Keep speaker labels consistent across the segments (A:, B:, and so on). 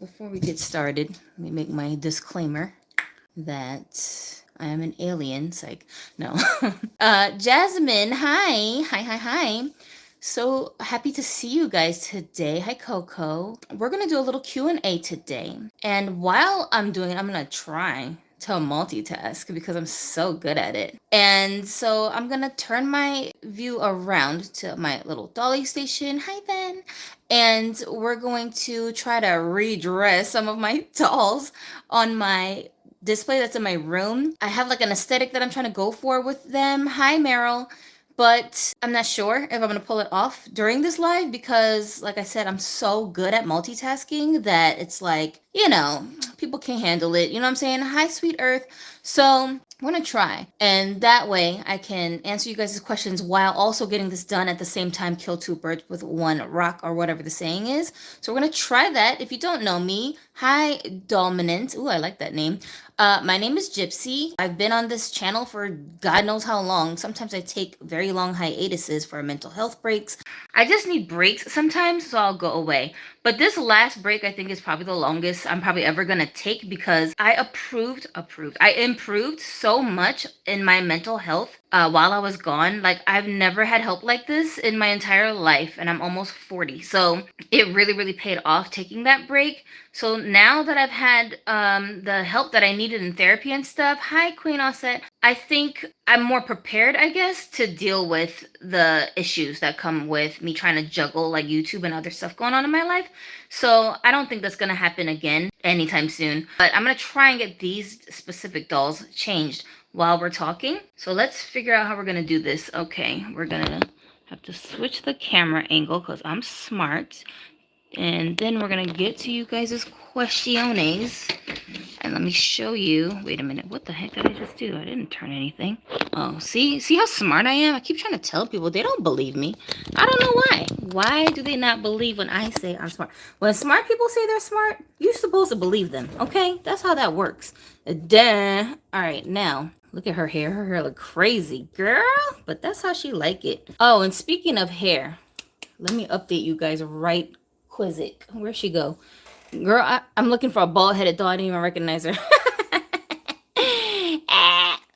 A: Before we get started, let me make my disclaimer that I am an alien. Psych. No. Jasmine, hi. Hi. So happy to see you guys today. Hi, Coco. We're going to do a little Q&A today. And while I'm doing it, I'm going to try to multitask because I'm so good at it. And so I'm going to turn my view around to my little dolly station. Hi, Ben. And we're going to try to redress some of my dolls on my display that's in my room. I have like an aesthetic that I'm trying to go for with them. Hi, Meryl. But I'm not sure if I'm going to pull it off during this live because, like I said, I'm so good at multitasking that it's like, people can't handle it. You know what I'm saying? Hi, sweet earth. So I'm going to try. And that way I can answer you guys' questions while also getting this done at the same time, kill two birds with one rock or whatever the saying is. So we're going to try that. If you don't know me, hi, Dominant. Ooh, I like that name. My name is Gypsy. I've been on this channel for God knows how long. Sometimes I take very long hiatuses for mental health breaks. I just need breaks sometimes, so I'll go away. But this last break, I think, is probably the longest I'm probably ever gonna take because I improved so much in my mental health while I was gone. Like, I've never had help like this in my entire life, and I'm almost 40. So it really, really paid off taking that break. So now that I've had the help that I needed in therapy and stuff, hi, Queen Offset, I think I'm more prepared, I guess, to deal with the issues that come with me trying to juggle like YouTube and other stuff going on in my life. So I don't think that's going to happen again anytime soon. But I'm going to try and get these specific dolls changed while we're talking. So let's figure out how we're going to do this. Okay, we're going to have to switch the camera angle because I'm smart. And then we're going to get to you guys' questiones. And let me show you. Wait a minute. What the heck did I just do? I didn't turn anything. Oh, see how smart I am? I keep trying to tell people. They don't believe me. I don't know why. Why do they not believe when I say I'm smart? When smart people say they're smart, you're supposed to believe them. Okay? That's how that works. Duh. All right, now. Look at her hair. Her hair look crazy, girl. But that's how she like it. Oh, and speaking of hair, let me update you guys right quick. Where'd she go? Girl, I'm looking for a bald-headed doll. I didn't even recognize her.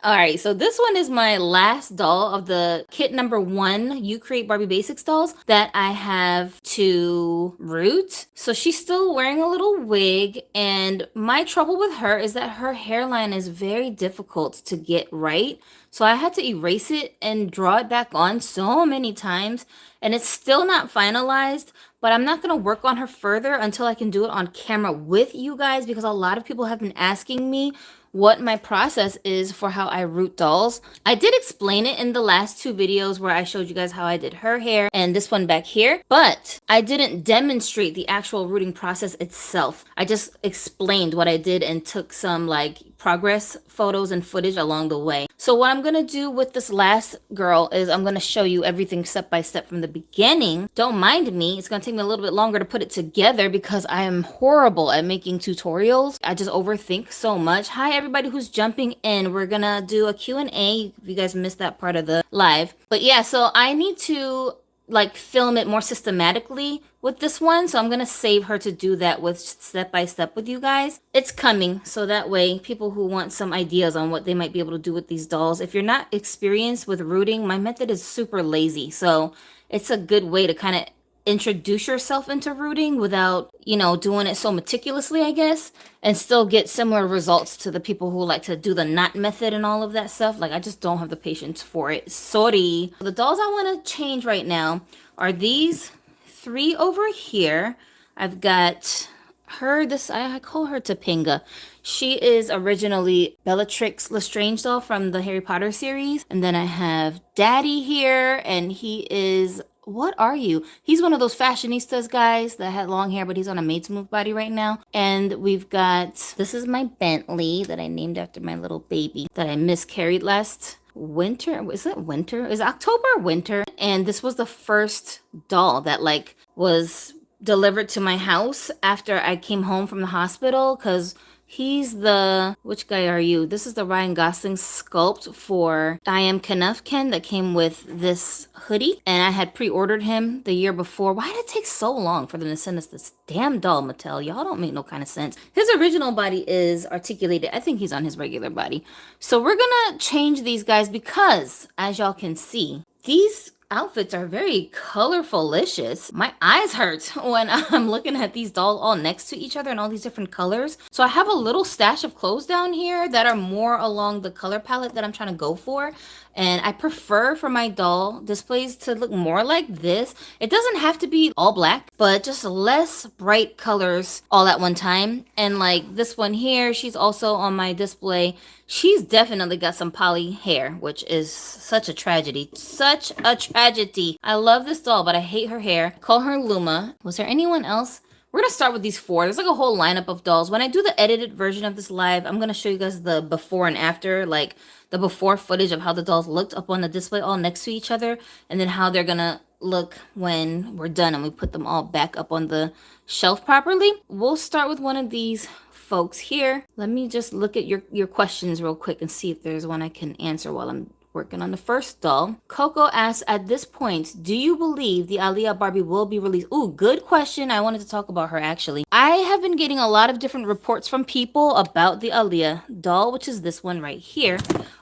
A: All right, so this one is my last doll of the kit number 1, You Create Barbie Basics dolls that I have to root. So she's still wearing a little wig, and my trouble with her is that her hairline is very difficult to get right. So I had to erase it and draw it back on so many times, and it's still not finalized. But I'm not going to work on her further until I can do it on camera with you guys because a lot of people have been asking me what my process is for how I root dolls. I did explain it in the last 2 videos where I showed you guys how I did her hair and this one back here, but I didn't demonstrate the actual rooting process itself. I just explained what I did and took some like progress photos and footage along the way. So what I'm going to do with this last girl is I'm going to show you everything step by step from the beginning. Don't mind me. It's going to take me a little bit longer to put it together because I am horrible at making tutorials. I just overthink so much. Hi, everybody who's jumping in. We're going to do a Q&A if you guys missed that part of the live. But yeah, so I need to like film it more systematically with this one, so I'm gonna save her to do that with step by step with you guys. It's coming, so that way people who want some ideas on what they might be able to do with these dolls, if you're not experienced with rooting, my method is super lazy, so it's a good way to kind of introduce yourself into rooting without, doing it so meticulously, I guess, and still get similar results to the people who like to do the knot method and all of that stuff. Like, I just don't have the patience for it. Sorry. The dolls I want to change right now are these 3 over here. I've got her, I call her Topanga. She is originally Bellatrix Lestrange doll from the Harry Potter series. And then I have Daddy here, and he is, what are you? He's one of those fashionistas guys that had long hair, but he's on a Made to Move body right now. And we've got, this is my Bentley that I named after my little baby that I miscarried last winter. Is it winter? Is October or winter? And this was the first doll that like was delivered to my house after I came home from the hospital because He's the, which guy are you? This is the Ryan Gosling sculpt for I Am Kenough Ken that came with this hoodie. And I had pre-ordered him the year before. Why did it take so long for them to send us this damn doll, Mattel? Y'all don't make no kind of sense. His original body is articulated. I think he's on his regular body. So we're gonna change these guys because, as y'all can see, these outfits are very colorful-licious. My eyes hurt when I'm looking at these dolls all next to each other in all these different colors. So I have a little stash of clothes down here that are more along the color palette that I'm trying to go for. And I prefer for my doll displays to look more like this. It doesn't have to be all black, but just less bright colors all at one time. And like this one here, she's also on my display. She's definitely got some poly hair, which is such a tragedy. Such a tragedy. I love this doll, but I hate her hair. Call her Luma. Was there anyone else? We're gonna start with these 4. There's like a whole lineup of dolls. When I do the edited version of this live, I'm gonna show you guys the before and after, like the before footage of how the dolls looked up on the display all next to each other, and then how they're gonna look when we're done and we put them all back up on the shelf properly. We'll start with one of these folks here. Let me just look at your questions real quick and see if there's one I can answer while I'm working on the first doll. Coco asks, at this point, do you believe the Aaliyah Barbie will be released? Ooh, good question. I wanted to talk about her actually. I have been getting a lot of different reports from people about the Aaliyah doll, which is this one right here.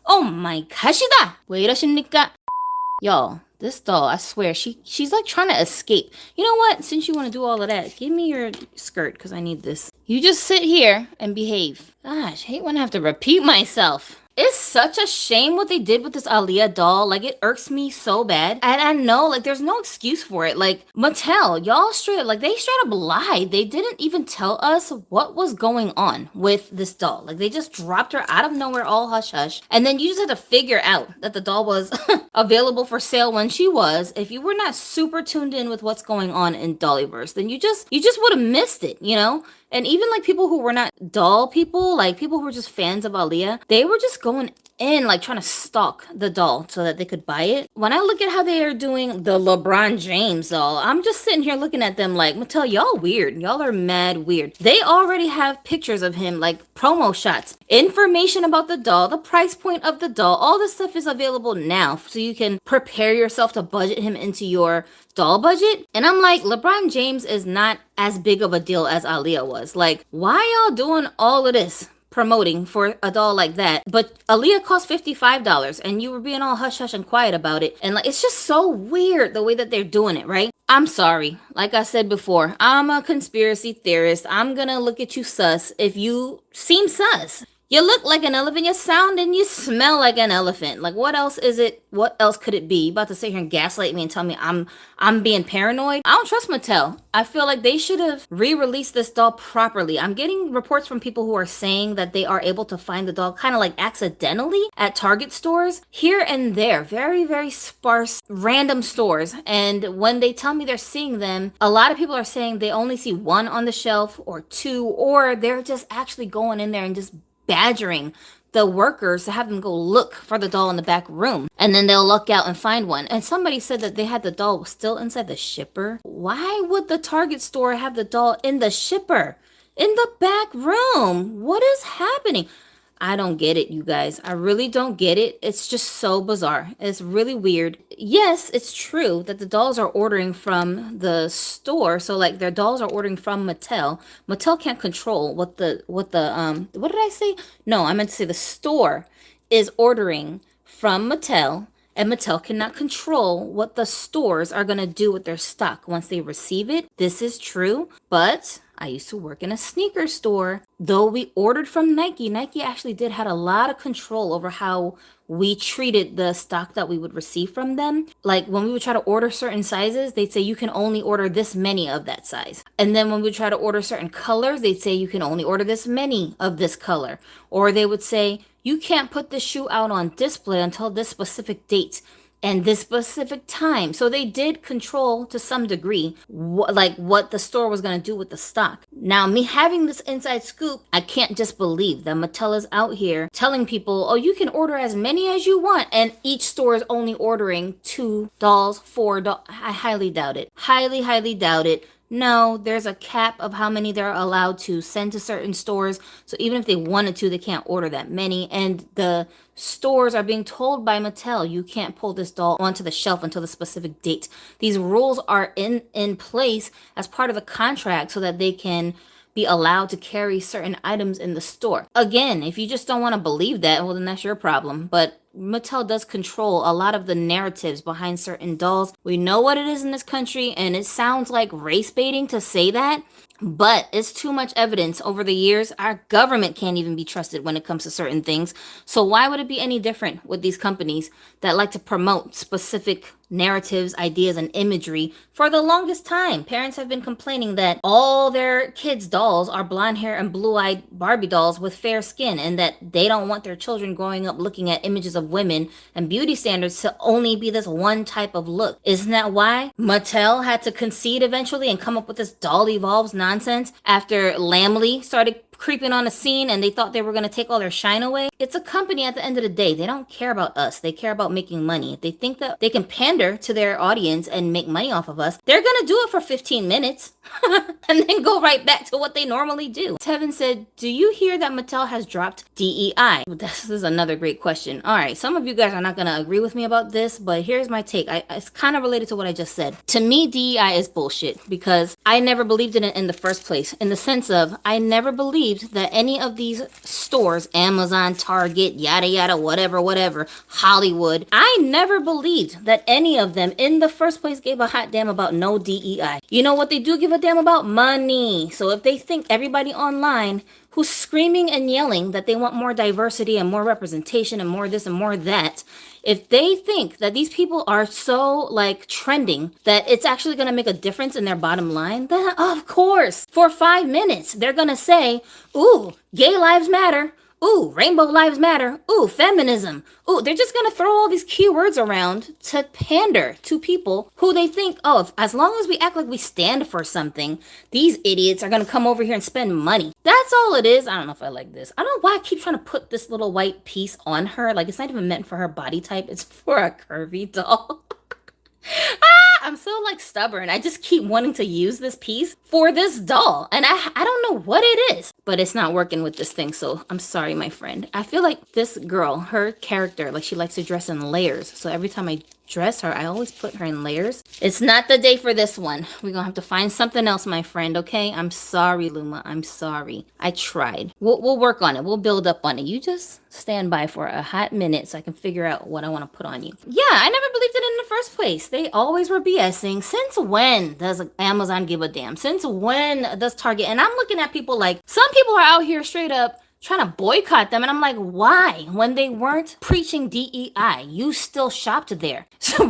A: Oh my gosh, wait a shinika. Y'all, this doll, I swear, she's like trying to escape. You know what? Since you want to do all of that, give me your skirt because I need this. You just sit here and behave. Gosh, I hate when I have to repeat myself. It's such a shame what they did with this Aaliyah doll. Like, it irks me so bad. And I know, like, there's no excuse for it. Like, Mattel, y'all straight up, like, they straight up lied. They didn't even tell us what was going on with this doll. Like, they just dropped her out of nowhere, all hush-hush. And then you just had to figure out that the doll was available for sale when she was. If you were not super tuned in with what's going on in Dollyverse, then you just would have missed it, you know? And even like people who were not doll people, like people who were just fans of Aaliyah, they were just going in like trying to stalk the doll so that they could buy it. When I look at how they are doing the LeBron James doll, I'm just sitting here looking at them like, Mattel, y'all weird. Y'all are mad weird. They already have pictures of him, like promo shots, information about the doll, the price point of the doll. All this stuff is available now so you can prepare yourself to budget him into your doll budget. And I'm like, LeBron James is not as big of a deal as Aaliyah was. Like, why y'all doing all of this promoting for a doll like that? But Aaliyah cost $55 and you were being all hush hush and quiet about it. And like, it's just so weird the way that they're doing it, right? I'm sorry. Like I said before, I'm a conspiracy theorist. I'm gonna look at you sus if you seem sus. You look like an elephant, you sound and you smell like an elephant. Like, what else is it? What else could it be? You about to sit here and gaslight me and tell me I'm being paranoid? I don't trust Mattel. I feel like they should have re-released this doll properly. I'm getting reports from people who are saying that they are able to find the doll kind of like accidentally at Target stores here and there. Very, very sparse, random stores. And when they tell me they're seeing them, a lot of people are saying they only see one on the shelf or two, or they're just actually going in there and just badgering the workers to have them go look for the doll in the back room, and then they'll look out and find one. And somebody said that they had the doll still inside the shipper. Why would the Target store have the doll in the shipper, in the back room? What is happening? I don't get it, you guys. I really don't get it. It's just so bizarre. It's really weird. Yes, it's true that the dolls are ordering from the store. So like their dolls are ordering from Mattel. Mattel can't control what did I say? No, I meant to say the store is ordering from Mattel, and Mattel cannot control what the stores are going to do with their stock once they receive it. This is true, but I used to work in a sneaker store. Though we ordered from Nike, Nike actually did had a lot of control over how we treated the stock that we would receive from them. Like when we would try to order certain sizes, they'd say you can only order this many of that size. And then when we would try to order certain colors, they'd say you can only order this many of this color. Or they would say you can't put this shoe out on display until this specific date and this specific time. So they did control to some degree what the store was going to do with the stock. Now, me having this inside scoop, I can't just believe that Mattel is out here telling people, oh, you can order as many as you want, and each store is only ordering 2 dolls, 4 dolls. I highly doubt it. Highly, highly doubt it. No, there's a cap of how many they're allowed to send to certain stores. So even if they wanted to, they can't order that many. And the stores are being told by Mattel, you can't pull this doll onto the shelf until the specific date. These rules are in place as part of the contract so that they can be allowed to carry certain items in the store. Again, if you just don't want to believe that, well, then that's your problem. But Mattel does control a lot of the narratives behind certain dolls. We know what it is in this country, and it sounds like race baiting to say that, but it's too much evidence over the years. Our government can't even be trusted when it comes to certain things. So why would it be any different with these companies that like to promote specific narratives, ideas, and imagery? For the longest time, parents have been complaining that all their kids' dolls are blonde hair and blue-eyed Barbie dolls with fair skin, and that they don't want their children growing up looking at images of women and beauty standards to only be this one type of look. Isn't that why Mattel had to concede eventually and come up with this doll evolves nonsense after Lamley started creeping on the scene and they thought they were going to take all their shine away? It's a company at the end of the day. They don't care about us. They care about making money. If they think that they can pander to their audience and make money off of us, they're going to do it for 15 minutes and then go right back to what they normally do. Tevin said, do you hear that Mattel has dropped DEI? This is another great question. All right, some of you guys are not going to agree with me about this, but here's my take. It's kind of related to what I just said. To me, DEI is bullshit because I never believed in it in the first place, in the sense of I never believed that any of these stores, Amazon, Target, yada yada, whatever, Hollywood, I never believed that any of them in the first place gave a hot damn about no DEI. You know what they do give a damn about? Money. So if they think everybody online who's screaming and yelling that they want more diversity and more representation and more this and more that, if they think that these people are so like trending that it's actually going to make a difference in their bottom line, then of course, for 5 minutes, they're going to say, ooh, gay lives matter. Ooh, rainbow lives matter. Ooh, feminism. Ooh, they're just going to throw all these keywords around to pander to people who they think, oh, as long as we act like we stand for something, these idiots are going to come over here and spend money. That's all it is. I don't know if I like this. I don't know why I keep trying to put this little white piece on her. Like, it's not even meant for her body type. It's for a curvy doll. I'm so like stubborn. I just keep wanting to use this piece for this doll. And I don't know what it is, but it's not working with this thing. So I'm sorry, my friend. I feel like this girl, her character, like she likes to dress in layers. So every time I dress her, I always put her in layers. It's not the day for this one. We're gonna have to find something else, my friend, okay? I'm sorry, Luma. I'm sorry. I tried. We'll work on it. We'll build up on it. You just stand by for a hot minute so I can figure out what I want to put on you. Yeah, I never believed it in the first place. They always were BSing. Since when does Amazon give a damn? Since when does Target? And I'm looking at people like, some people are out here straight up trying to boycott them. And I'm like, why? When they weren't preaching DEI, you still shopped there. So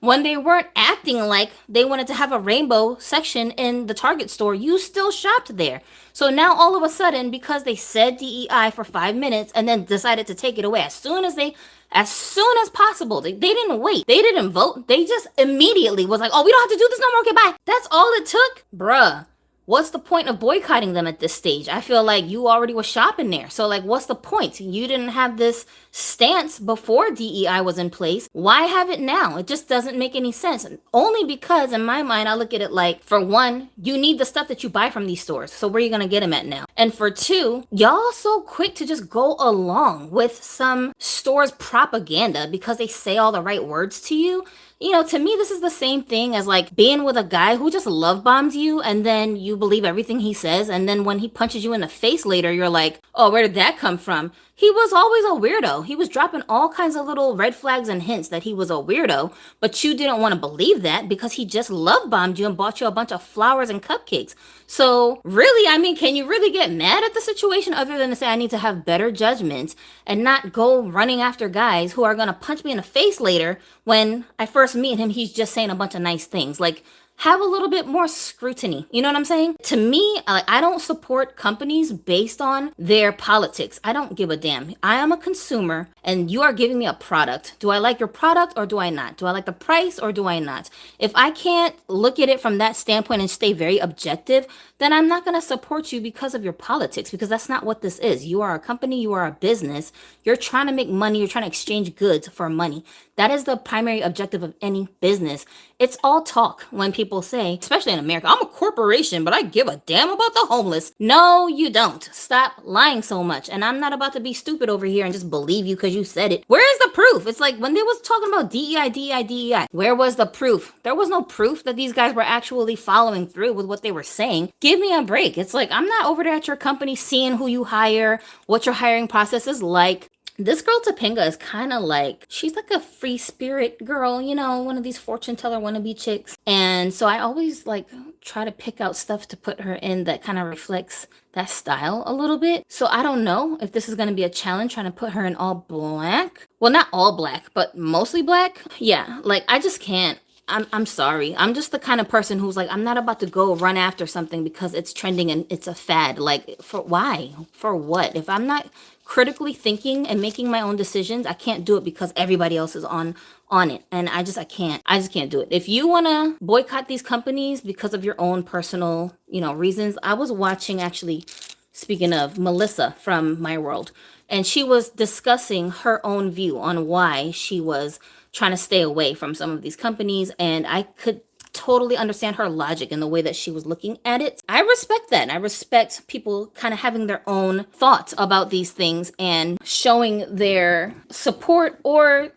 A: when they weren't acting like they wanted to have a rainbow section in the Target store, you still shopped there. So now all of a sudden, because they said DEI for 5 minutes and then decided to take it away as soon as possible. They didn't wait. They didn't vote. They just immediately was like, oh, we don't have to do this no more. Okay, bye. That's all it took? Bruh. What's the point of boycotting them at this stage? I feel like you already was shopping there. So like, what's the point? You didn't have this stance before DEI was in place. Why have it now? It just doesn't make any sense. Only because in my mind, I look at it like, for one, you need the stuff that you buy from these stores. So where are you going to get them at now? And for two, y'all so quick to just go along with some store's propaganda because they say all the right words to you. You know, to me, this is the same thing as like being with a guy who just love bombs you and then you believe everything he says. And then when he punches you in the face later, you're like, oh, where did that come from? He was always a weirdo. He was dropping all kinds of little red flags and hints that he was a weirdo, but you didn't want to believe that because he just love bombed you and bought you a bunch of flowers and cupcakes. So really, I mean, can you really get mad at the situation other than to say I need to have better judgment and not go running after guys who are going to punch me in the face later when I first meet him, he's just saying a bunch of nice things. Like, have a little bit more scrutiny. You know what I'm saying? To me, I don't support companies based on their politics. I don't give a damn. I am a consumer and you are giving me a product. Do I like your product or do I not? Do I like the price or do I not? If I can't look at it from that standpoint and stay very objective, then I'm not going to support you because of your politics, because that's not what this is. You are a company, you are a business. You're trying to make money, you're trying to exchange goods for money. That is the primary objective of any business. It's all talk when people say, especially in America, I'm a corporation, but I give a damn about the homeless. No, you don't. Stop lying so much. And I'm not about to be stupid over here and just believe you because you said it. Where is the proof? It's like when they was talking about DEI, DEI, DEI, where was the proof? There was no proof that these guys were actually following through with what they were saying. Give me a break. It's like, I'm not over there at your company seeing who you hire, what your hiring process is like. This girl Topanga is kind of like, she's like a free spirit girl, you know, one of these fortune teller wannabe chicks. And so I always like try to pick out stuff to put her in that kind of reflects that style a little bit. So I don't know if this is going to be a challenge trying to put her in all black. Well, not all black, but mostly black. Yeah, like I just can't. I'm sorry. I'm just the kind of person who's like, I'm not about to go run after something because it's trending and it's a fad. Like, for why? For what? If I'm not critically thinking and making my own decisions, I can't do it because everybody else is on it. And I just can't do it. If you want to boycott these companies because of your own personal, reasons. I was watching, actually, speaking of Melissa from My World, and she was discussing her own view on why she was trying to stay away from some of these companies, and I could totally understand her logic and the way that she was looking at it. I respect that. I respect people kind of having their own thoughts about these things and showing their support or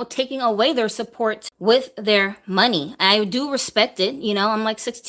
A: taking away their support with their money. I do respect it. I'm like, stick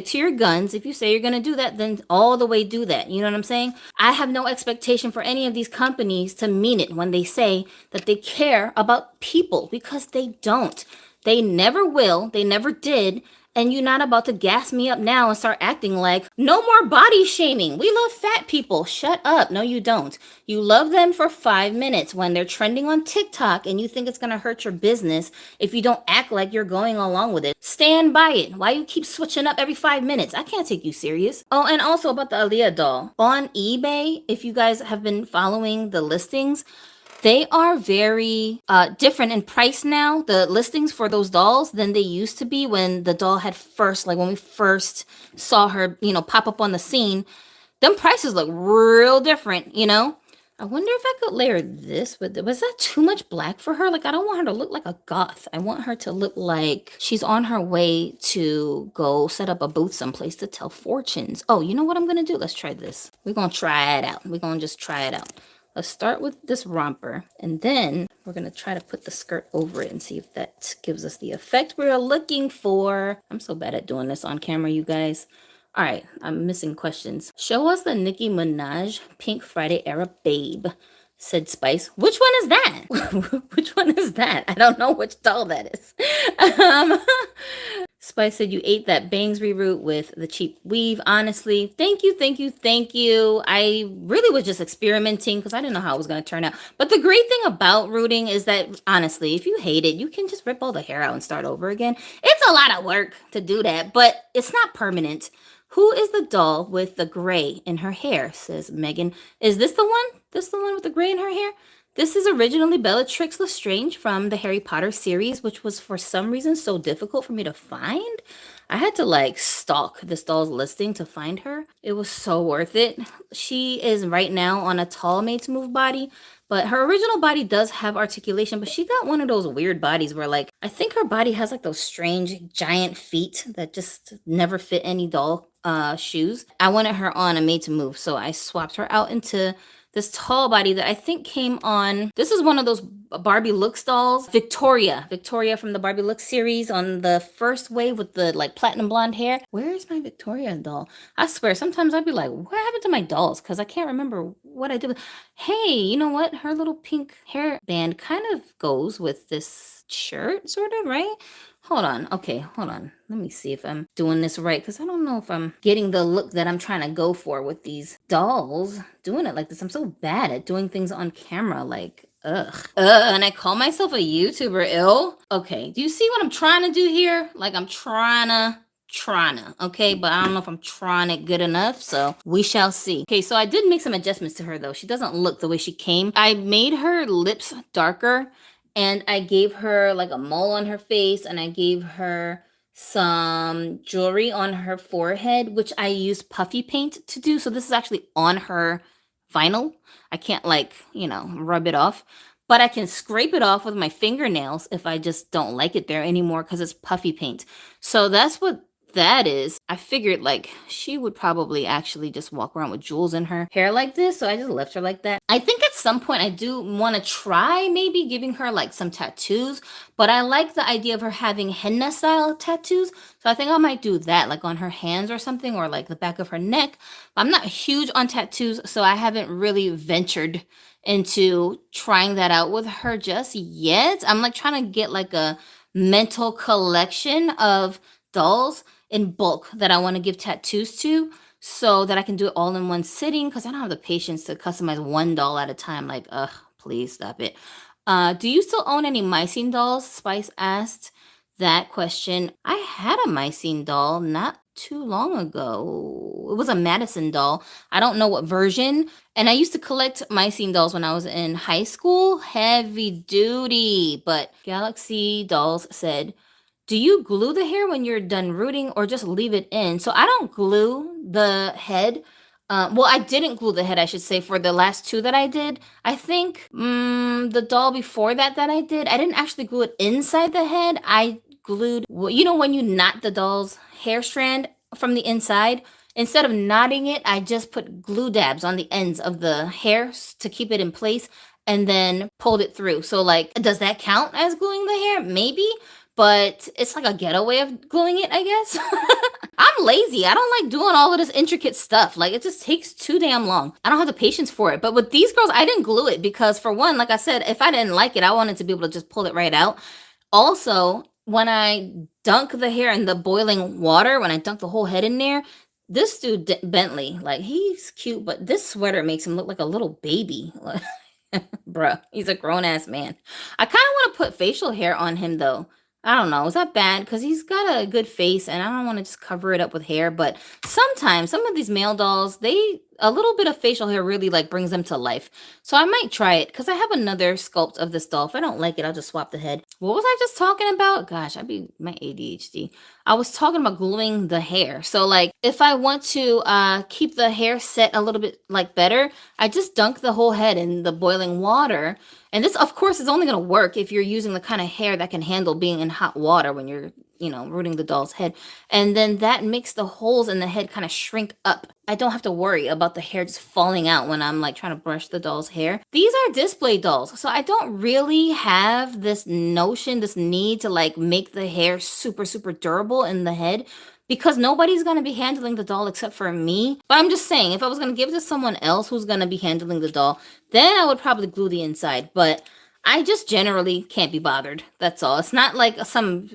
A: to your guns. If you say you're going to do that, then all the way do that. You know what I'm saying? I have no expectation for any of these companies to mean it when they say that they care about people, because they don't. They never will. They never did. And you're not about to gas me up now and start acting like, no more body shaming. We love fat people. Shut up. No, you don't. You love them for 5 minutes when they're trending on TikTok, and you think it's going to hurt your business if you don't act like you're going along with it. Stand by it. Why you keep switching up every 5 minutes? I can't take you serious. Oh, and also about the Aaliyah doll. On eBay, if you guys have been following the listings, they are very different in price now, the listings for those dolls, than they used to be when the doll had first, like when we first saw her, pop up on the scene. Them prices look real different, I wonder if I could layer this with it. Was that too much black for her? Like, I don't want her to look like a goth. I want her to look like she's on her way to go set up a booth someplace to tell fortunes. Oh, you know what I'm going to do? Let's try this. We're going to try it out. We're going to just try it out. Let's start with this romper, and then we're going to try to put the skirt over it and see if that gives us the effect we're looking for. I'm so bad at doing this on camera, you guys. All right, I'm missing questions. Show us the Nicki Minaj Pink Friday era babe, said Spice. Which one is that? Which one is that? I don't know which doll that is. Spice said you ate that Bangs reroute with the cheap weave. Honestly, thank you. I really was just experimenting because I didn't know how it was going to turn out. But the great thing about rooting is that, honestly, if you hate it, you can just rip all the hair out and start over again. It's a lot of work to do that, but it's not permanent. Who is the doll with the gray in her hair, says Megan. Is this the one? This the one with the gray in her hair? This is originally Bellatrix Lestrange from the Harry Potter series, which was for some reason so difficult for me to find. I had to stalk this doll's listing to find her. It was so worth it. She is right now on a tall made to move body, but her original body does have articulation, but she got one of those weird bodies where I think her body has those strange giant feet that just never fit any doll shoes. I wanted her on a made to move, so I swapped her out into this tall body that I think came on. This is one of those Barbie Looks dolls. Victoria from the Barbie Looks series on the first wave with the platinum blonde hair. Where is my Victoria doll? I swear, sometimes I'd be like, what happened to my dolls? Because I can't remember what I did. Hey, you know what? Her little pink hair band kind of goes with this shirt, sort of, right? Hold on. Okay, hold on. Let me see if I'm doing this right, because I don't know if I'm getting the look that I'm trying to go for with these dolls. Doing it like this. I'm so bad at doing things on camera. Ugh. And I call myself a YouTuber, ill. Okay, do you see what I'm trying to do here? I'm trying to, okay? But I don't know if I'm trying it good enough, so we shall see. Okay, so I did make some adjustments to her, though. She doesn't look the way she came. I made her lips darker, and I gave her a mole on her face, and I gave her some jewelry on her forehead, which I use puffy paint to do. So this is actually on her vinyl. I can't rub it off, but I can scrape it off with my fingernails if I just don't like it there anymore because it's puffy paint. So that's what that is. I figured like she would probably actually just walk around with jewels in her hair like this, so I just left her like that. I think at some point I do want to try maybe giving her like some tattoos, but I like the idea of her having henna style tattoos, so I think I might do that like on her hands or something, or like the back of her neck. I'm not huge on tattoos, so I haven't really ventured into trying that out with her just yet. I'm like trying to get like a mental collection of dolls in bulk that I want to give tattoos to, so that I can do it all in one sitting, because I don't have the patience to customize one doll at a time. Like, ugh, please stop it. Do you still own any Mycene dolls? Spice asked that question. I had a Mycene doll not too long ago. It was a Madison doll. I don't know what version. And I used to collect Mycene dolls when I was in high school. Heavy duty. But Galaxy Dolls said, do you glue the hair when you're done rooting or just leave it in? So I don't glue the head. Well, I didn't glue the head, I should say, for the last two that I did. I think the doll before that I did, I didn't actually glue it inside the head. I glued, when you knot the doll's hair strand from the inside, instead of knotting it, I just put glue dabs on the ends of the hair to keep it in place and then pulled it through. So like, does that count as gluing the hair? Maybe. But it's like a ghetto way of gluing it, I guess. I'm lazy. I don't like doing all of this intricate stuff. Like, it just takes too damn long. I don't have the patience for it. But with these girls, I didn't glue it because, for one, like I said, if I didn't like it, I wanted to be able to just pull it right out. Also, when I dunk the hair in the boiling water, when I dunk the whole head in there, this dude, Bentley, like, he's cute, but this sweater makes him look like a little baby. Bruh, he's a grown-ass man. I kind of want to put facial hair on him, though. I don't know. Is that bad? Because he's got a good face and I don't want to just cover it up with hair. But sometimes some of these male dolls, a little bit of facial hair really like brings them to life. So I might try it because I have another sculpt of this doll. If I don't like it, I'll just swap the head. What was I just talking about? Gosh, my ADHD. I was talking about gluing the hair. So like if I want to keep the hair set a little bit like better, I just dunk the whole head in the boiling water. And this, of course, is only going to work if you're using the kind of hair that can handle being in hot water when you're, rooting the doll's head. And then that makes the holes in the head kind of shrink up. I don't have to worry about the hair just falling out when I'm like trying to brush the doll's hair. These are display dolls, so I don't really have this need to like make the hair super, super durable in the head, because nobody's going to be handling the doll except for me. But I'm just saying, if I was going to give it to someone else who's going to be handling the doll, then I would probably glue the inside. But I just generally can't be bothered. That's all. It's not like some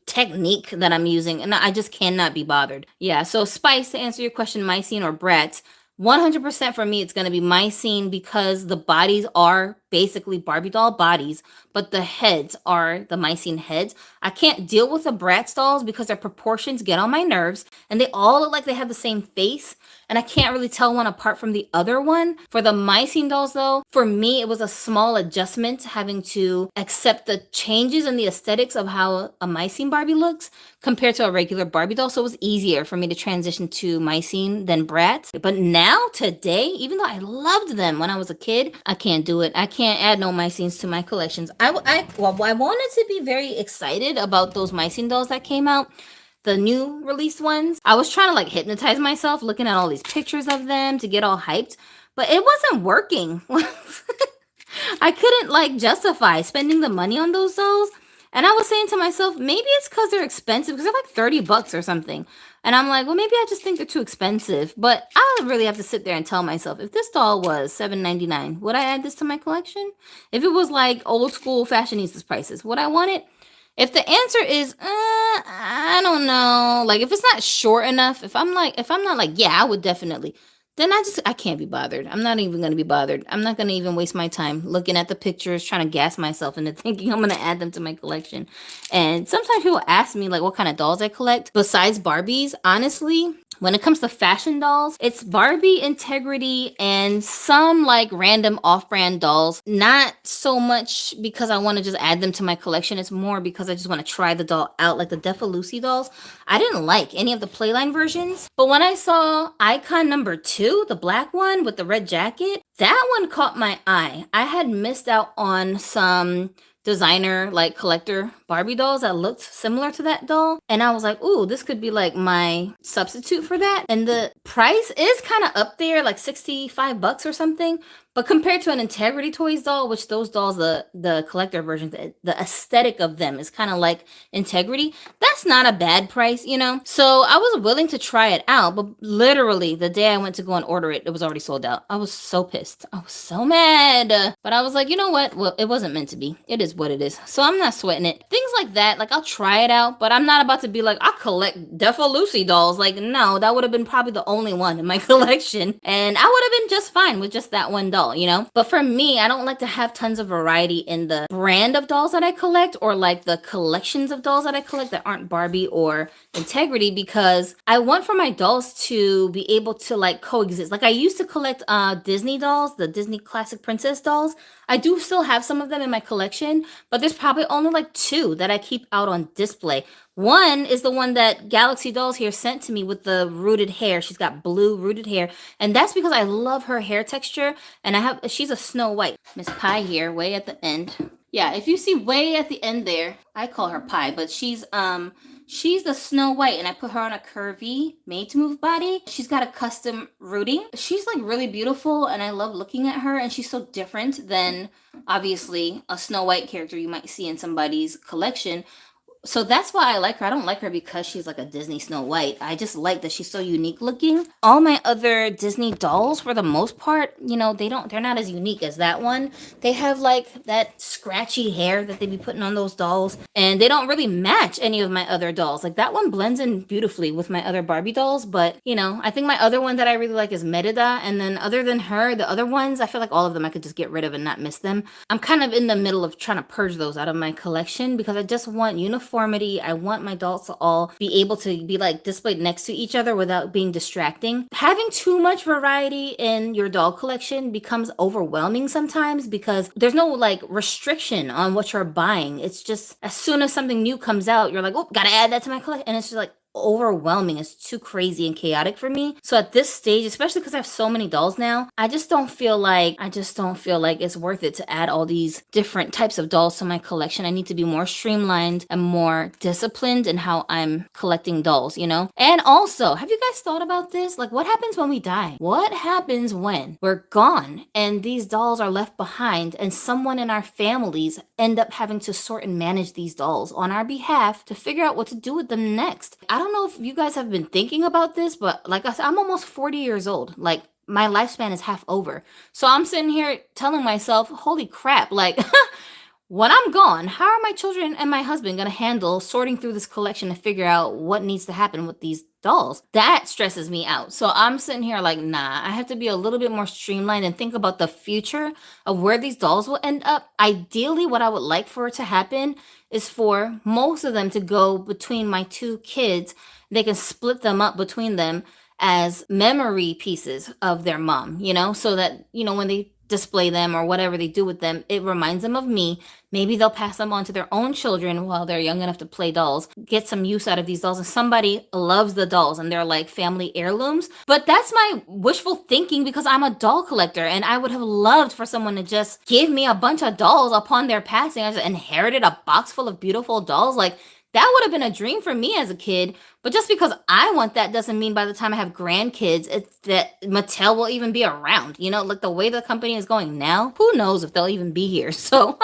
A: technique that I'm using, and I just cannot be bothered. Yeah, so Spice, to answer your question, Mycene or Bratz, 100% for me, it's going to be Mycene, because the bodies are basically Barbie doll bodies, but the heads are the Mycene heads. I can't deal with the Bratz dolls because their proportions get on my nerves, and they all look like they have the same face, and I can't really tell one apart from the other one. For the Mycene dolls, though, for me, it was a small adjustment having to accept the changes in the aesthetics of how a Mycene Barbie looks compared to a regular Barbie doll, so it was easier for me to transition to Mycene than Bratz. But now, today, even though I loved them when I was a kid, I can't do it. I can't add no Mycenes to my collections. I wanted to be very excited about those Mycene dolls that came out, the new released ones. I was trying to like hypnotize myself looking at all these pictures of them to get all hyped, but it wasn't working. I couldn't like justify spending the money on those dolls. And I was saying to myself, maybe it's because they're expensive, because they're like $30 or something. And I'm like, well, maybe I just think they're too expensive. But I would really have to sit there and tell myself, if this doll was $7.99, would I add this to my collection? If it was like old school fashionistas prices, would I want it? If the answer is, I don't know, like if it's not short enough, if I'm not like, yeah, I would definitely, then I can't be bothered. I'm not even going to be bothered. I'm not going to even waste my time looking at the pictures, trying to gas myself into thinking I'm going to add them to my collection. And sometimes people ask me like what kind of dolls I collect besides Barbies. Honestly, When it comes to fashion dolls, it's Barbie, Integrity, and some like random off-brand dolls. Not so much because I want to just add them to my collection. It's more because I just want to try the doll out, like the Defa Lucy dolls. I didn't like any of the Playline versions, but when I saw icon number 2, the black one with the red jacket, that one caught my eye. I had missed out on some designer like collector Barbie dolls that looked similar to that doll, and I was like, ooh, this could be like my substitute for that. And the price is kind of up there, like $65 or something, but compared to an Integrity Toys doll, which those dolls, the collector versions, the aesthetic of them is kind of like Integrity, that's not a bad price, you know? So I was willing to try it out, but literally the day I went to go and order it, it was already sold out. I was so pissed. I was so mad. But I was like, you know what? Well, it wasn't meant to be. It is what it is. So I'm not sweating it. Things like that, like I'll try it out, but I'm not about to be like, I collect Defa Lucy dolls. Like, no, that would have been probably the only one in my collection. And I would have been just fine with just that one doll, you know? But for me, I don't like to have tons of variety in the brand of dolls that I collect, or like the collections of dolls that I collect that aren't Barbie or Integrity, because I want for my dolls to be able to like coexist. Like I used to collect Disney dolls, the Disney classic princess dolls. I do still have some of them in my collection, but there's probably only like 2 that I keep out on display. One is the one that Galaxy Dolls here sent to me with the rooted hair. She's got blue rooted hair, and that's because I love her hair texture, and she's a Snow White. Miss Pie here, way at the end. Yeah, if you see way at the end there, I call her Pie, but she's the Snow White, and I put her on a curvy made to move body. She's got a custom rooting. She's like really beautiful, and I love looking at her, and she's so different than obviously a Snow White character you might see in somebody's collection. So that's why I like her. I don't like her because she's like a Disney Snow White. I just like that she's so unique looking. All my other Disney dolls, for the most part, you know, they're not as unique as that one. They have like that scratchy hair that they be putting on those dolls, and they don't really match any of my other dolls. Like that one blends in beautifully with my other Barbie dolls, but you know, I think my other one that I really like is Merida, and then other than her, the other ones, I feel like all of them I could just get rid of and not miss them. I'm kind of in the middle of trying to purge those out of my collection because I just want uniformity. I want my dolls to all be able to be like displayed next to each other without being distracting. Having too much variety in your doll collection becomes overwhelming sometimes because there's no like restriction on what you're buying. It's just as soon as something new comes out, you're like, oh, gotta add that to my collection. And it's just like overwhelming. It's too crazy and chaotic for me. So at this stage, especially because I have so many dolls now, I just don't feel like it's worth it to add all these different types of dolls to my collection. I need to be more streamlined and more disciplined in how I'm collecting dolls, you know? And also, have you guys thought about this? Like, what happens when we die? What happens when we're gone and these dolls are left behind and someone in our families end up having to sort and manage these dolls on our behalf to figure out what to do with them next? I don't know if you guys have been thinking about this, but like I said, I'm almost 40 years old. Like my lifespan is half over. So I'm sitting here telling myself, holy crap, like when I'm gone, how are my children and my husband going to handle sorting through this collection to figure out what needs to happen with these dolls? That stresses me out. So I'm sitting here like, nah, I have to be a little bit more streamlined and think about the future of where these dolls will end up. Ideally, what I would like for it to happen is for most of them to go between my 2 kids. They can split them up between them as memory pieces of their mom, you know, so that, you know, when they display them or whatever they do with them, it reminds them of me. Maybe they'll pass them on to their own children while they're young enough to play dolls, get some use out of these dolls, and somebody loves the dolls and they're like family heirlooms. But that's my wishful thinking because I'm a doll collector, and I would have loved for someone to just give me a bunch of dolls upon their passing. I just inherited a box full of beautiful dolls. Like, that would have been a dream for me as a kid. But just because I want that doesn't mean by the time I have grandkids, it's that Mattel will even be around. You know, like the way the company is going now, who knows if they'll even be here. So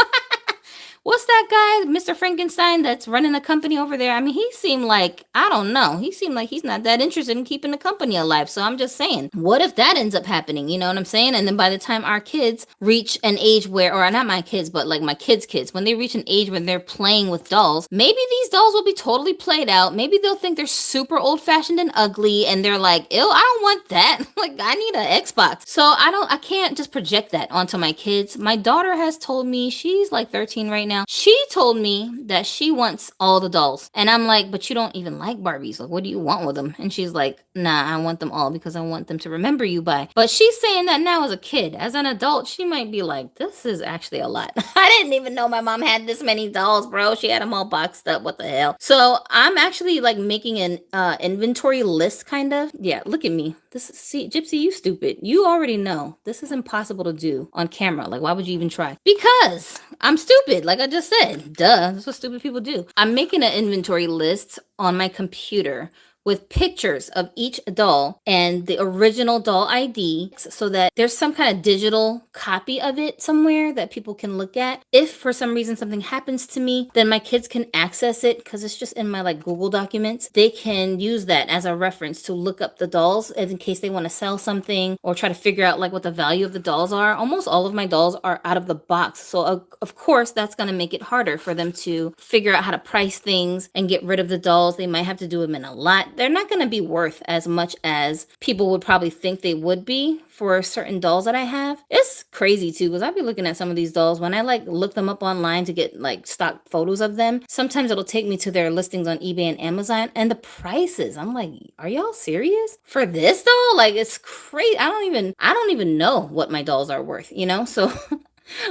A: what's that guy, Mr. Frankenstein, that's running the company over there? I mean, he seemed like, I don't know. He seemed like he's not that interested in keeping the company alive. So I'm just saying, what if that ends up happening? You know what I'm saying? And then by the time our kids reach an age where, or not my kids, but like my kids' kids, when they reach an age when they're playing with dolls, maybe these dolls will be totally played out. Maybe they'll think they're super old-fashioned and ugly, and they're like, ew, I don't want that. Like, I need an Xbox. So I can't just project that onto my kids. My daughter has told me, she's like 13 right now, now. She told me that she wants all the dolls. And I'm like, but you don't even like Barbies. Like, what do you want with them? And she's like, nah, I want them all because I want them to remember you by. But she's saying that now as a kid. As an adult, she might be like, this is actually a lot. I didn't even know my mom had this many dolls, bro. She had them all boxed up. What the hell? So I'm actually like making an inventory list, kind of. Yeah, look at me. See, Gypsy, you stupid. You already know this is impossible to do on camera. Like, why would you even try? Because I'm stupid, like I just said. Duh, that's what stupid people do. I'm making an inventory list on my computer with pictures of each doll and the original doll ID so that there's some kind of digital copy of it somewhere that people can look at. If for some reason something happens to me, then my kids can access it because it's just in my like Google documents. They can use that as a reference to look up the dolls in case they want to sell something or try to figure out like what the value of the dolls are. Almost all of my dolls are out of the box. So of course that's going to make it harder for them to figure out how to price things and get rid of the dolls. They might have to do them in a lot. They're not going to be worth as much as people would probably think they would be for certain dolls that I have. It's crazy too, because I'll be looking at some of these dolls when I like look them up online to get like stock photos of them. Sometimes it'll take me to their listings on eBay and Amazon and the prices. I'm like, are y'all serious? For this doll? Like, it's crazy. I don't even know what my dolls are worth, you know? So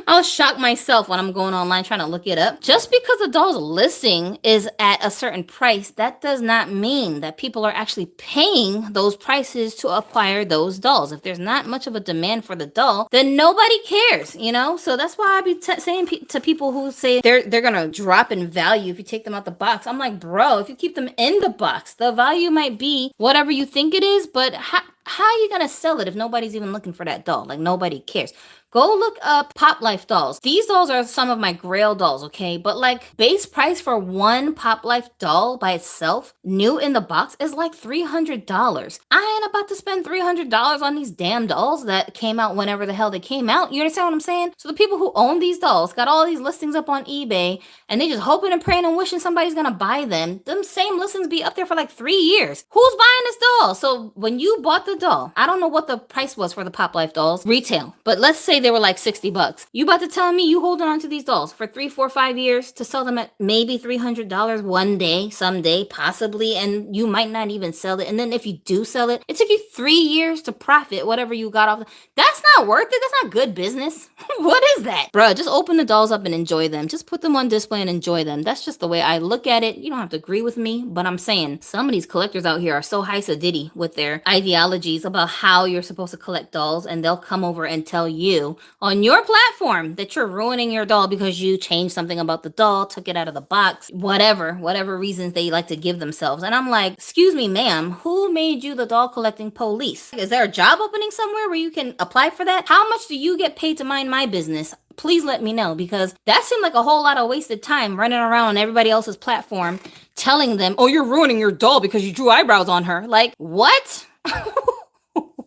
A: I'll shock myself when I'm going online trying to look it up. Just because a doll's listing is at a certain price, that does not mean that people are actually paying those prices to acquire those dolls. If there's not much of a demand for the doll, then nobody cares, you know? So that's why I be saying to people who say they're gonna drop in value if you take them out the box. I'm like, bro, if you keep them in the box, the value might be whatever you think it is, but how are you gonna sell it if nobody's even looking for that doll? Like, nobody cares. Go look up Pop Life dolls. These dolls are some of my grail dolls, okay? But like base price for one Pop Life doll by itself, new in the box, is like $300. I ain't about to spend $300 on these damn dolls that came out whenever the hell they came out. You understand what I'm saying? So the people who own these dolls got all these listings up on eBay and they just hoping and praying and wishing somebody's gonna buy them. Them same listings be up there for like 3 years. Who's buying this doll? So when you bought the doll, I don't know what the price was for the Pop Life dolls retail, but let's say they were like $60. You about to tell me you holding on to these dolls for 3, 4, 5 years to sell them at maybe $300 one day, someday, possibly, and you might not even sell it. And then if you do sell it, it took you 3 years to profit whatever you got off. That's not worth it. That's not good business. What is that? Bruh, just open the dolls up and enjoy them. Just put them on display and enjoy them. That's just the way I look at it. You don't have to agree with me, but I'm saying some of these collectors out here are so high-so-diddy with their ideologies about how you're supposed to collect dolls, and they'll come over and tell you on your platform that you're ruining your doll because you changed something about the doll, took it out of the box, whatever reasons they like to give themselves. And I'm like, excuse me, ma'am, who made you the doll collecting police? Is there a job opening somewhere where you can apply for that? How much do you get paid to mind my business? Please let me know, because that seemed like a whole lot of wasted time running around on everybody else's platform telling them, oh, you're ruining your doll because you drew eyebrows on her. Like, what?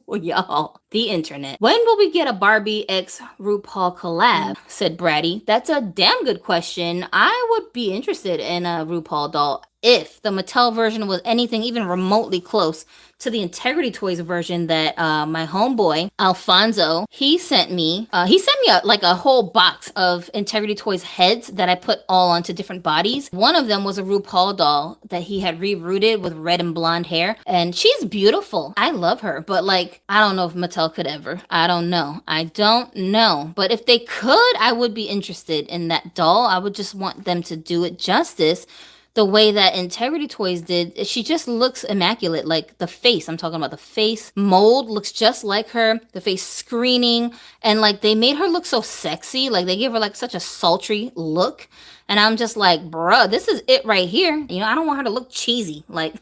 A: Y'all, the internet. When will we get a Barbie x RuPaul collab? Said Bratty. That's a damn good question. I would be interested in a RuPaul doll if the Mattel version was anything even remotely close to the Integrity Toys version that my homeboy Alfonso he sent me a whole box of Integrity Toys heads that I put all onto different bodies. One of them was a RuPaul doll that he had rerooted with red and blonde hair, and she's beautiful. I love her, but like, I don't know if Mattel could ever. I don't know, but if they could, I would be interested in that doll. I would just want them to do it justice the way that Integrity Toys did. She just looks immaculate. Like the face, I'm talking about the face mold looks just like her, the face screening, and like they made her look so sexy. Like they gave her like such a sultry look. And I'm just like, bruh, this is it right here. You know, I don't want her to look cheesy, like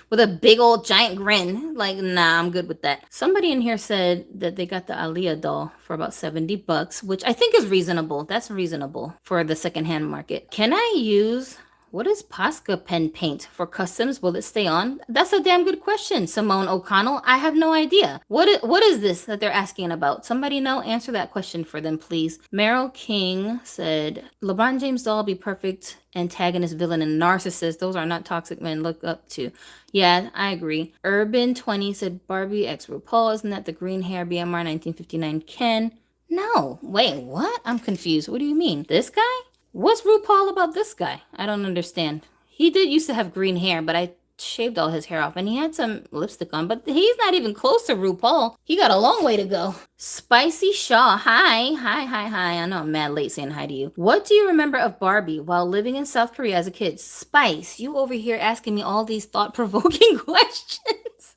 A: with a big old giant grin. Like, nah, I'm good with that. Somebody in here said that they got the Aaliyah doll for about $70, which I think is reasonable. That's reasonable for the secondhand market. Can I use... what is Posca pen paint for customs? Will it stay on? That's a damn good question, Simone O'Connell. I have no idea. What is this that they're asking about? Somebody know? Answer that question for them, please. Meryl King said, LeBron James doll be perfect antagonist, villain, and narcissist. Those are not toxic men look up to. Yeah, I agree. Urban20 said, Barbie x RuPaul. Isn't that the green hair BMR 1959 Ken? No. Wait, what? I'm confused. What do you mean? This guy? What's RuPaul about this guy? I don't understand. He did used to have green hair, but I shaved all his hair off and he had some lipstick on, but he's not even close to RuPaul. He got a long way to go. Spicy Shaw, hi. Hi. I know I'm mad late saying hi to you. What do you remember of Barbie while living in South Korea as a kid? Spice, you over here asking me all these thought-provoking questions.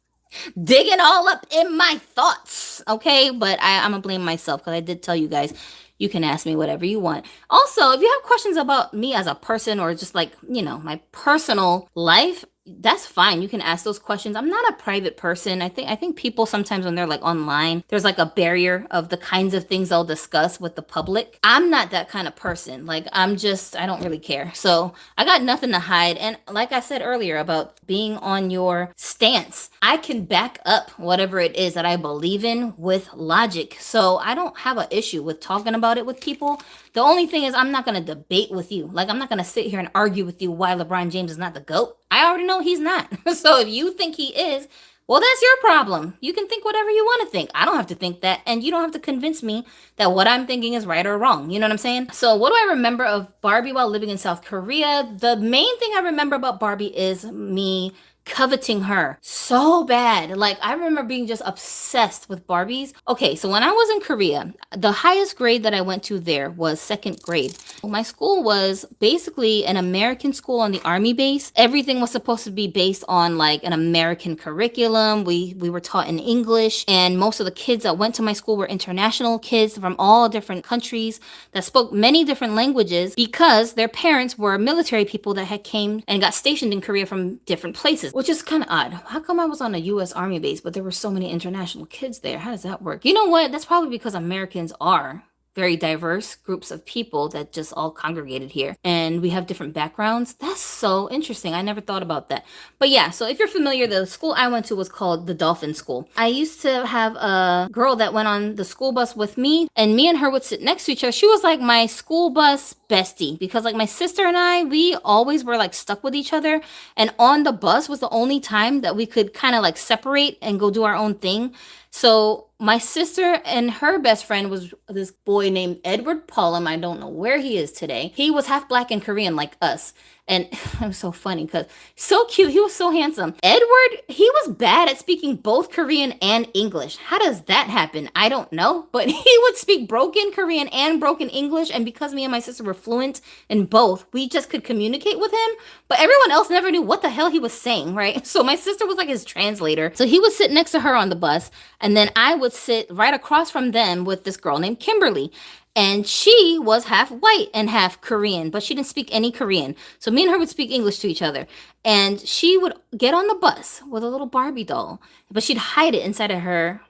A: Digging all up in my thoughts, okay? But I'm gonna blame myself because I did tell you guys you can ask me whatever you want. Also, if you have questions about me as a person or just like, my personal life, that's fine. You can ask those questions. I'm not a private person. I think people sometimes when they're like online, there's like a barrier of the kinds of things they'll discuss with the public. I'm not that kind of person. Like I don't really care. So I got nothing to hide. And like I said earlier about being on your stance, I can back up whatever it is that I believe in with logic. So I don't have an issue with talking about it with people. The only thing is I'm not going to debate with you. Like I'm not going to sit here and argue with you why LeBron James is not the GOAT. I already know he's not. So if you think he is, well, that's your problem. You can think whatever you want to think. I don't have to think that. And you don't have to convince me that what I'm thinking is right or wrong. You know what I'm saying? So what do I remember of Barbie while living in South Korea? The main thing I remember about Barbie is me coveting her so bad. Like I remember being just obsessed with Barbies. Okay, so when I was in Korea, the highest grade that I went to there was second grade. My school was basically an American school on the army base. Everything was supposed to be based on like an American curriculum. We were taught in English, and most of the kids that went to my school were international kids from all different countries that spoke many different languages because their parents were military people that had came and got stationed in Korea from different places, which is kind of odd. How come I was on a U.S. Army base, but there were so many international kids there? How does that work? You know what? That's probably because Americans are very diverse groups of people that just all congregated here and we have different backgrounds. That's so interesting. I never thought about that. But yeah, so if you're familiar, the school I went to was called the Dolphin School. I used to have a girl that went on the school bus with me, and me and her would sit next to each other. She was like my school bus bestie because like my sister and I, we always were like stuck with each other, and on the bus was the only time that we could kind of like separate and go do our own thing. So my sister and her best friend was this boy named Edward Pullum. I don't know where he is today. He was half black and Korean like us. And it was so funny because so cute. He was so handsome. Edward, he was bad at speaking both Korean and English. How does that happen? I don't know. But he would speak broken Korean and broken English. And because me and my sister were fluent in both, we just could communicate with him. But everyone else never knew what the hell he was saying, right? So my sister was like his translator. So he would sit next to her on the bus. And then I would sit right across from them with this girl named Kimberly. And she was half white and half Korean, but she didn't speak any Korean. So me and her would speak English to each other. And she would get on the bus with a little Barbie doll, but she'd hide it inside of her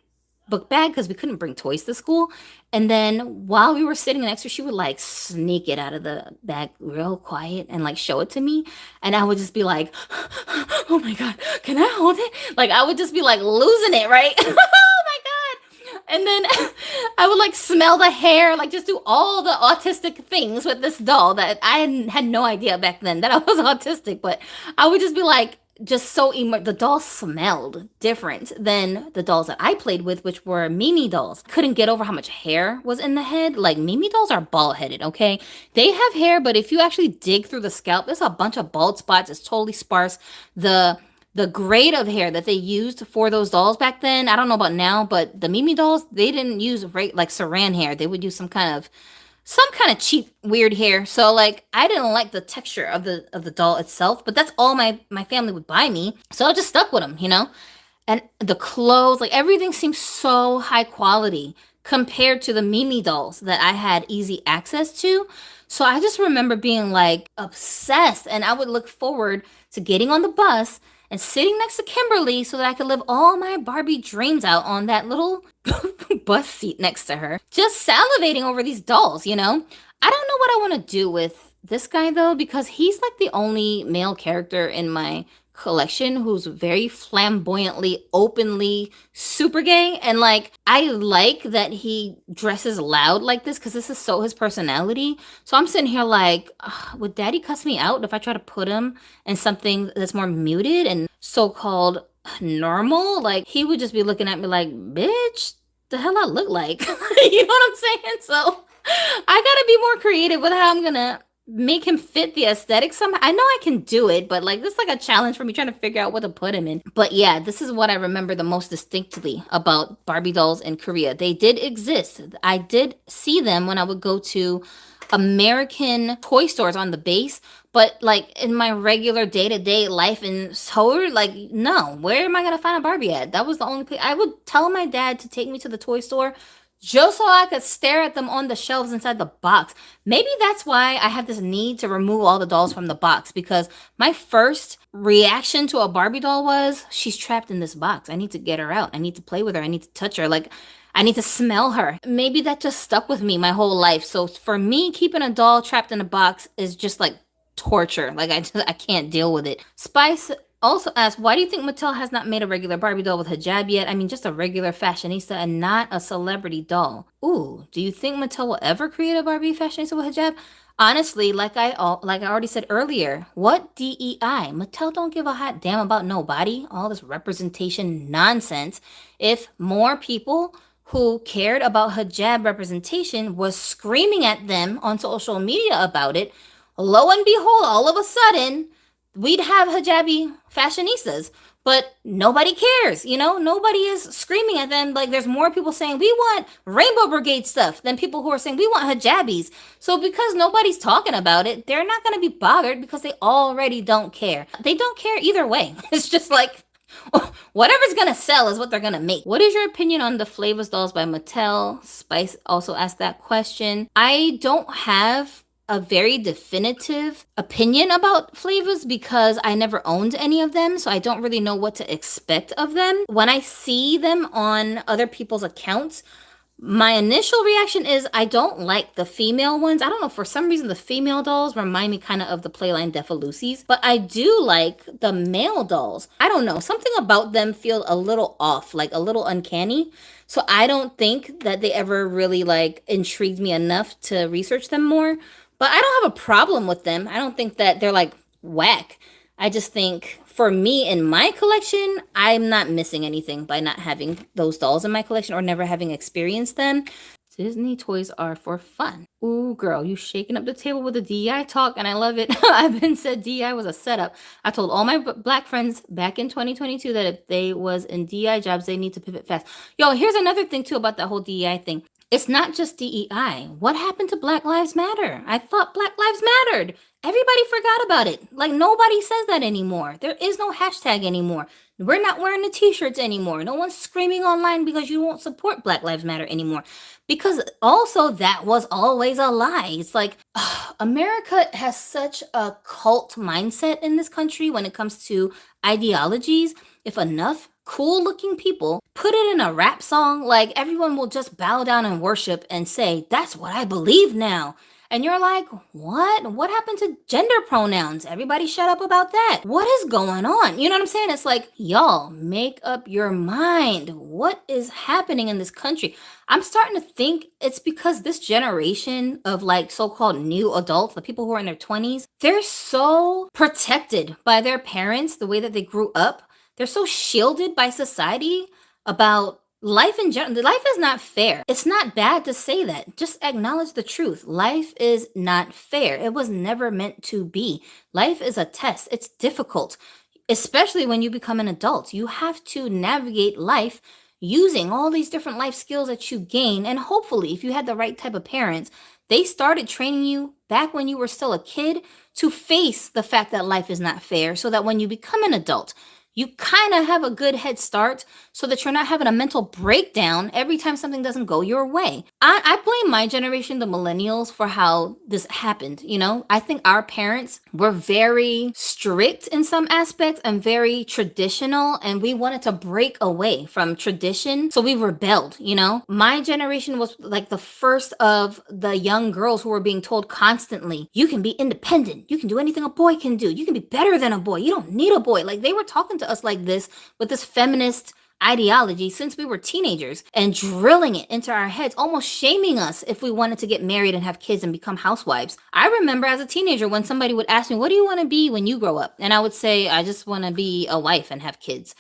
A: book bag because we couldn't bring toys to school. And then while we were sitting next to her, she would like sneak it out of the bag real quiet and like show it to me. And I would just be like, oh my God, can I hold it? Like I would just be like losing it, right? Oh my God. And then I would like smell the hair, like just do all the autistic things with this doll that I had no idea back then that I was autistic. But I would just be like, just so the doll smelled different than the dolls that I played with, which were Mimi dolls. Couldn't get over how much hair was in the head. Like Mimi dolls are bald headed, okay? They have hair, but if you actually dig through the scalp, there's a bunch of bald spots. It's totally sparse. The grade of hair that they used for those dolls back then, I don't know about now, but the Mimi dolls, they didn't use like saran hair. They would use some kind of cheap weird hair. So like I didn't like the texture of the doll itself, but that's all my family would buy me. So I just stuck with them, you know? And the clothes, like everything seemed so high quality compared to the Mimi dolls that I had easy access to. So I just remember being like obsessed, and I would look forward to getting on the bus and sitting next to Kimberly so that I could live all my Barbie dreams out on that little bus seat next to her. Just salivating over these dolls, you know? I don't know what I want to do with this guy though, because he's like the only male character in my collection who's very flamboyantly, openly super gay. And like, I like that he dresses loud like this because this is so his personality. So I'm sitting here like, would daddy cuss me out if I try to put him in something that's more muted and so-called normal? Like he would just be looking at me like, bitch, the hell I look like? You know what I'm saying? So I gotta be more creative with how I'm gonna make him fit the aesthetic somehow. I know I can do it, but like this is like a challenge for me trying to figure out what to put him in. But yeah, this is what I remember the most distinctly about Barbie dolls in Korea. They did exist. I did see them when I would go to American toy stores on the base, but like in my regular day-to-day life in Seoul, like no, where am I gonna find a Barbie at? That was the only place. I would tell my dad to take me to the toy store just so I could stare at them on the shelves inside the box. Maybe that's why I have this need to remove all the dolls from the box, because my first reaction to a Barbie doll was, she's trapped in this box. I need to get her out. I need to play with her. I need to touch her. Like, I need to smell her. Maybe that just stuck with me my whole life. So for me, keeping a doll trapped in a box is just like torture. Like I can't deal with it. Spice also asked, why do you think Mattel has not made a regular Barbie doll with hijab yet? I mean, just a regular fashionista and not a celebrity doll. Ooh, do you think Mattel will ever create a Barbie fashionista with hijab? Honestly, like I already said earlier, what DEI? Mattel don't give a hot damn about nobody. All this representation nonsense. If more people who cared about hijab representation was screaming at them on social media about it, lo and behold, all of a sudden, we'd have hijabi fashionistas. But nobody cares, you know? Nobody is screaming at them. Like, there's more people saying, we want Rainbow Brigade stuff than people who are saying, we want hijabis. So because nobody's talking about it, they're not going to be bothered because they already don't care. They don't care either way. It's just like, whatever's gonna sell is what they're gonna make. What is your opinion on the Flavors dolls by Mattel? Spice also asked that question. I don't have a very definitive opinion about Flavors because I never owned any of them, so I don't really know what to expect of them. When I see them on other people's accounts, my initial reaction is I don't like the female ones. I don't know, for some reason the female dolls remind me kind of the Playline Defalucies, but I do like the male dolls. I don't know, something about them feel a little off, like a little uncanny. So I don't think that they ever really like intrigued me enough to research them more. But I don't have a problem with them. I don't think that they're like whack. I just think for me in my collection, I'm not missing anything by not having those dolls in my collection or never having experienced them. Disney toys are for fun. Ooh, girl, you shaking up the table with the DEI talk, and I love it. I've been said DEI was a setup. I told all my black friends back in 2022 that if they was in DEI jobs, they need to pivot fast. Yo, here's another thing too about that whole DEI thing. It's not just DEI. What happened to Black Lives Matter? I thought Black Lives mattered. Everybody forgot about it. Like, nobody says that anymore. There is no hashtag anymore. We're not wearing the t-shirts anymore. No one's screaming online because you won't support Black Lives Matter anymore. Because also that was always a lie. It's like, America has such a cult mindset in this country when it comes to ideologies. If enough cool looking people put it in a rap song, like everyone will just bow down and worship and say, that's what I believe now. And you're like, what? What happened to gender pronouns? Everybody shut up about that. What is going on? You know what I'm saying? It's like, y'all, make up your mind. What is happening in this country? I'm starting to think it's because this generation of like so-called new adults, the people who are in their 20s, they're so protected by their parents, the way that they grew up. They're so shielded by society about life in general. Life is not fair. It's not bad to say that. Just acknowledge the truth. Life is not fair. It was never meant to be. Life is a test. It's difficult, especially when you become an adult. You have to navigate life using all these different life skills that you gain. And hopefully, if you had the right type of parents, they started training you back when you were still a kid to face the fact that life is not fair, so that when you become an adult, you kind of have a good head start so that you're not having a mental breakdown every time something doesn't go your way. I blame my generation, the millennials, for how this happened. You know, I think our parents were very strict in some aspects and very traditional, and we wanted to break away from tradition. So we rebelled, you know. My generation was like the first of the young girls who were being told constantly, you can be independent. You can do anything a boy can do. You can be better than a boy. You don't need a boy. Like, they were talking to us like this with this feminist ideology since we were teenagers and drilling it into our heads, almost shaming us if we wanted to get married and have kids and become housewives. I remember as a teenager when somebody would ask me, what do you want to be when you grow up? And I would say, I just want to be a wife and have kids.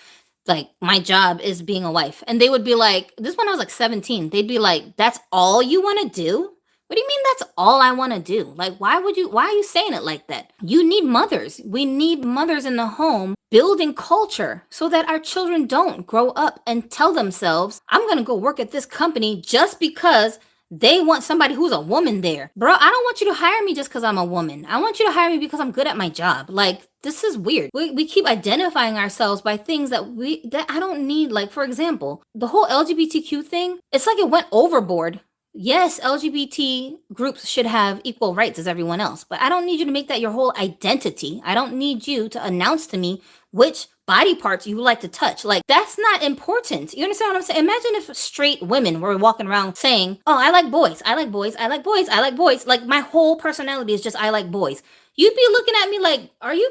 A: Like, my job is being a wife. And they would be like, this when I was like 17, they'd be like, that's all you want to do? What do you mean that's all I want to do? Like, why are you saying it like that? You need mothers. We need mothers in the home building culture so that our children don't grow up and tell themselves, I'm going to go work at this company just because they want somebody who's a woman there. Bro, I don't want you to hire me just because I'm a woman. I want you to hire me because I'm good at my job. Like, this is weird. We keep identifying ourselves by things that I don't need. Like, for example, the whole LGBTQ thing, it's like it went overboard. Yes, LGBT groups should have equal rights as everyone else, but I don't need you to make that your whole identity. I don't need you to announce to me which body parts you like to touch. Like, that's not important. You understand what I'm saying? Imagine if straight women were walking around saying, oh, I like boys, I like boys, I like boys, I like boys. Like, my whole personality is just I like boys. You'd be looking at me like, are you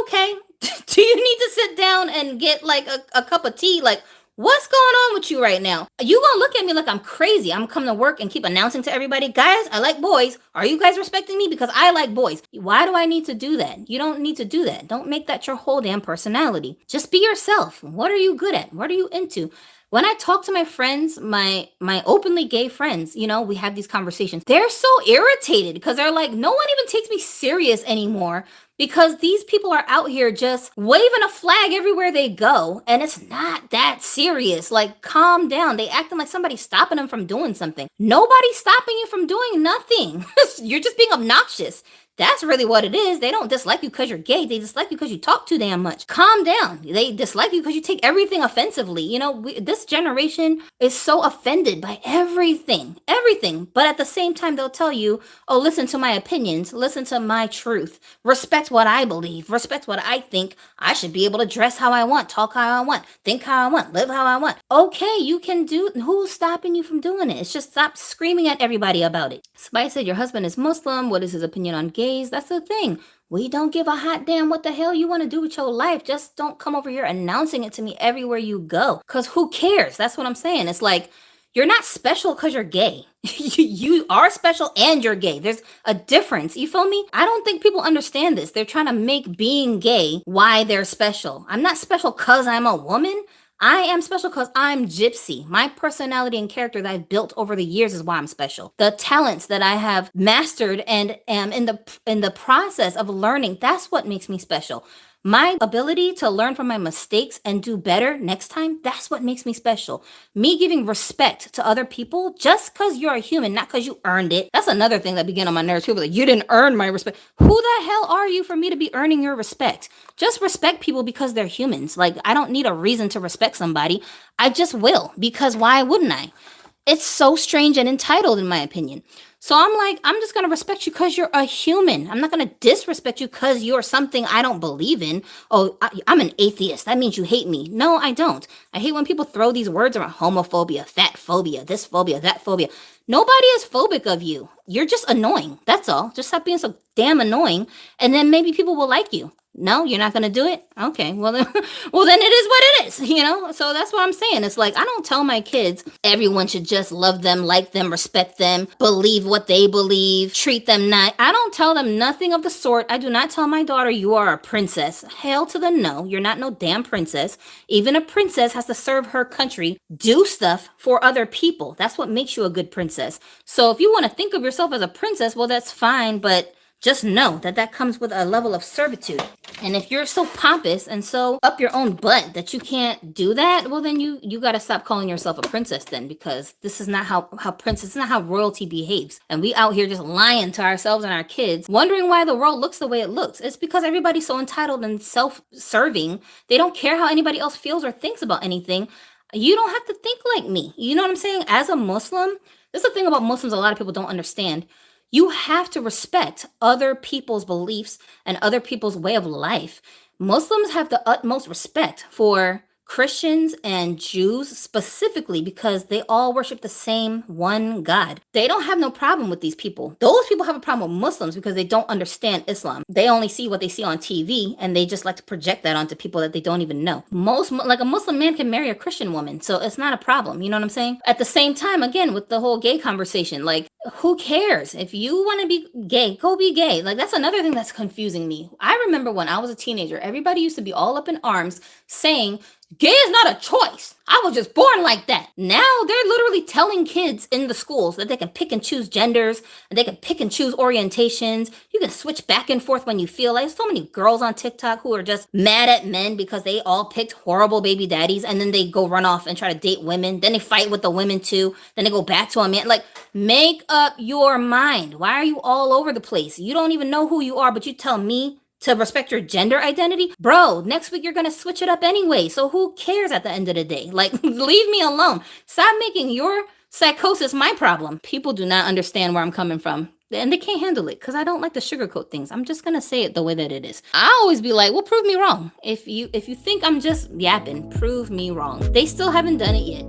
A: okay? Do you need to sit down and get like a cup of tea? Like, what's going on with you right now? You gonna look at me like I'm crazy. I'm coming to work and keep announcing to everybody, guys, I like boys. Are you guys respecting me? Because I like boys. Why do I need to do that? You don't need to do that. Don't make that your whole damn personality. Just be yourself. What are you good at? What are you into? When I talk to my friends, my openly gay friends, we have these conversations. They're so irritated because they're like, no one even takes me serious anymore because these people are out here just waving a flag everywhere they go, and it's not that serious. Like, calm down. They acting like somebody's stopping them from doing something. Nobody's stopping you from doing nothing. You're just being obnoxious. That's really what it is. They don't dislike you because you're gay. They dislike you because you talk too damn much. Calm down. They dislike you because you take everything offensively. This generation is so offended by everything. But at the same time, they'll tell you, oh, listen to my opinions. Listen to my truth. Respect what I believe. Respect what I think. I should be able to dress how I want, talk how I want, think how I want, live how I want. Okay, you can do. Who's stopping you from doing it? It's just stop screaming at everybody about it. Somebody said your husband is Muslim. What is his opinion on gays? That's the thing. We don't give a hot damn what the hell you want to do with your life. Just don't come over here announcing it to me everywhere you go. Because who cares? That's what I'm saying. It's like, you're not special because you're gay. You are special and you're gay. There's a difference. You feel me? I don't think people understand this. They're trying to make being gay why they're special. I'm not special because I'm a woman. I am special because I'm gypsy. My personality and character that I've built over the years is why I'm special. The talents that I have mastered and am in the process of learning, that's what makes me special. My ability to learn from my mistakes and do better next time, that's what makes me special. Me giving respect to other people just because you're a human, not because you earned it. That's another thing that began on my nerves. People are like, you didn't earn my respect. Who the hell are you for me to be earning your respect? Just respect people because they're humans. Like, I don't need a reason to respect somebody. I just will, because why wouldn't I? It's so strange and entitled, in my opinion. So I'm like, I'm just going to respect you because you're a human. I'm not going to disrespect you because you're something I don't believe in. Oh, I'm an atheist. That means you hate me. No, I don't. I hate when people throw these words around: homophobia, fat phobia, this phobia, that phobia. Nobody is phobic of you. You're just annoying. That's all. Just stop being so damn annoying, and then maybe people will like you. No, you're not going to do it? Okay, well then, well then it is what it is, So that's what I'm saying. It's like, I don't tell my kids everyone should just love them, like them, respect them, believe what they believe, treat them nice. I don't tell them nothing of the sort. I do not tell my daughter, you are a princess. Hell to the no. You're not no damn princess. Even a princess has to serve her country, do stuff for other people. That's what makes you a good princess. So if you want to think of yourself as a princess, well, that's fine, but just know that comes with a level of servitude. And if you're so pompous and so up your own butt that you can't do that, well, then you got to stop calling yourself a princess then, because this is not how princess, this is not how royalty behaves. And we out here just lying to ourselves and our kids, wondering why the world looks the way it looks. It's because everybody's so entitled and self-serving. They don't care how anybody else feels or thinks about anything. You don't have to think like me. You know what I'm saying? As a Muslim, this is the thing about Muslims a lot of people don't understand. You have to respect other people's beliefs and other people's way of life. Muslims have the utmost respect for Christians and Jews specifically because they all worship the same one God. They don't have no problem with these people. Those people have a problem with Muslims because they don't understand Islam. They only see what they see on TV, and they just like to project that onto people that they don't even know. Like a Muslim man can marry a Christian woman, so it's not a problem. You know what I'm saying? At the same time, again, with the whole gay conversation, like, who cares? If you want to be gay, go be gay. Like, that's another thing that's confusing me. I remember when I was a teenager, everybody used to be all up in arms saying, Gay is not a choice. I was just born like that. Now they're literally telling kids in the schools that they can pick and choose genders, and they can pick and choose orientations. You can switch back and forth when you feel like. So many girls on TikTok who are just mad at men because they all picked horrible baby daddies, and then they go run off and try to date women. Then they fight with the women too. Then they go back to a man. Like, make up your mind. Why are you all over the place? You don't even know who you are, but you tell me to respect your gender identity. Bro, next week you're gonna switch it up anyway. So who cares at the end of the day? Like, leave me alone. Stop making your psychosis my problem. People do not understand where I'm coming from. And they can't handle it because I don't like to sugarcoat things. I'm just gonna say it the way that it is. I always be like, well, prove me wrong. If you think I'm just yapping, prove me wrong. They still haven't done it yet.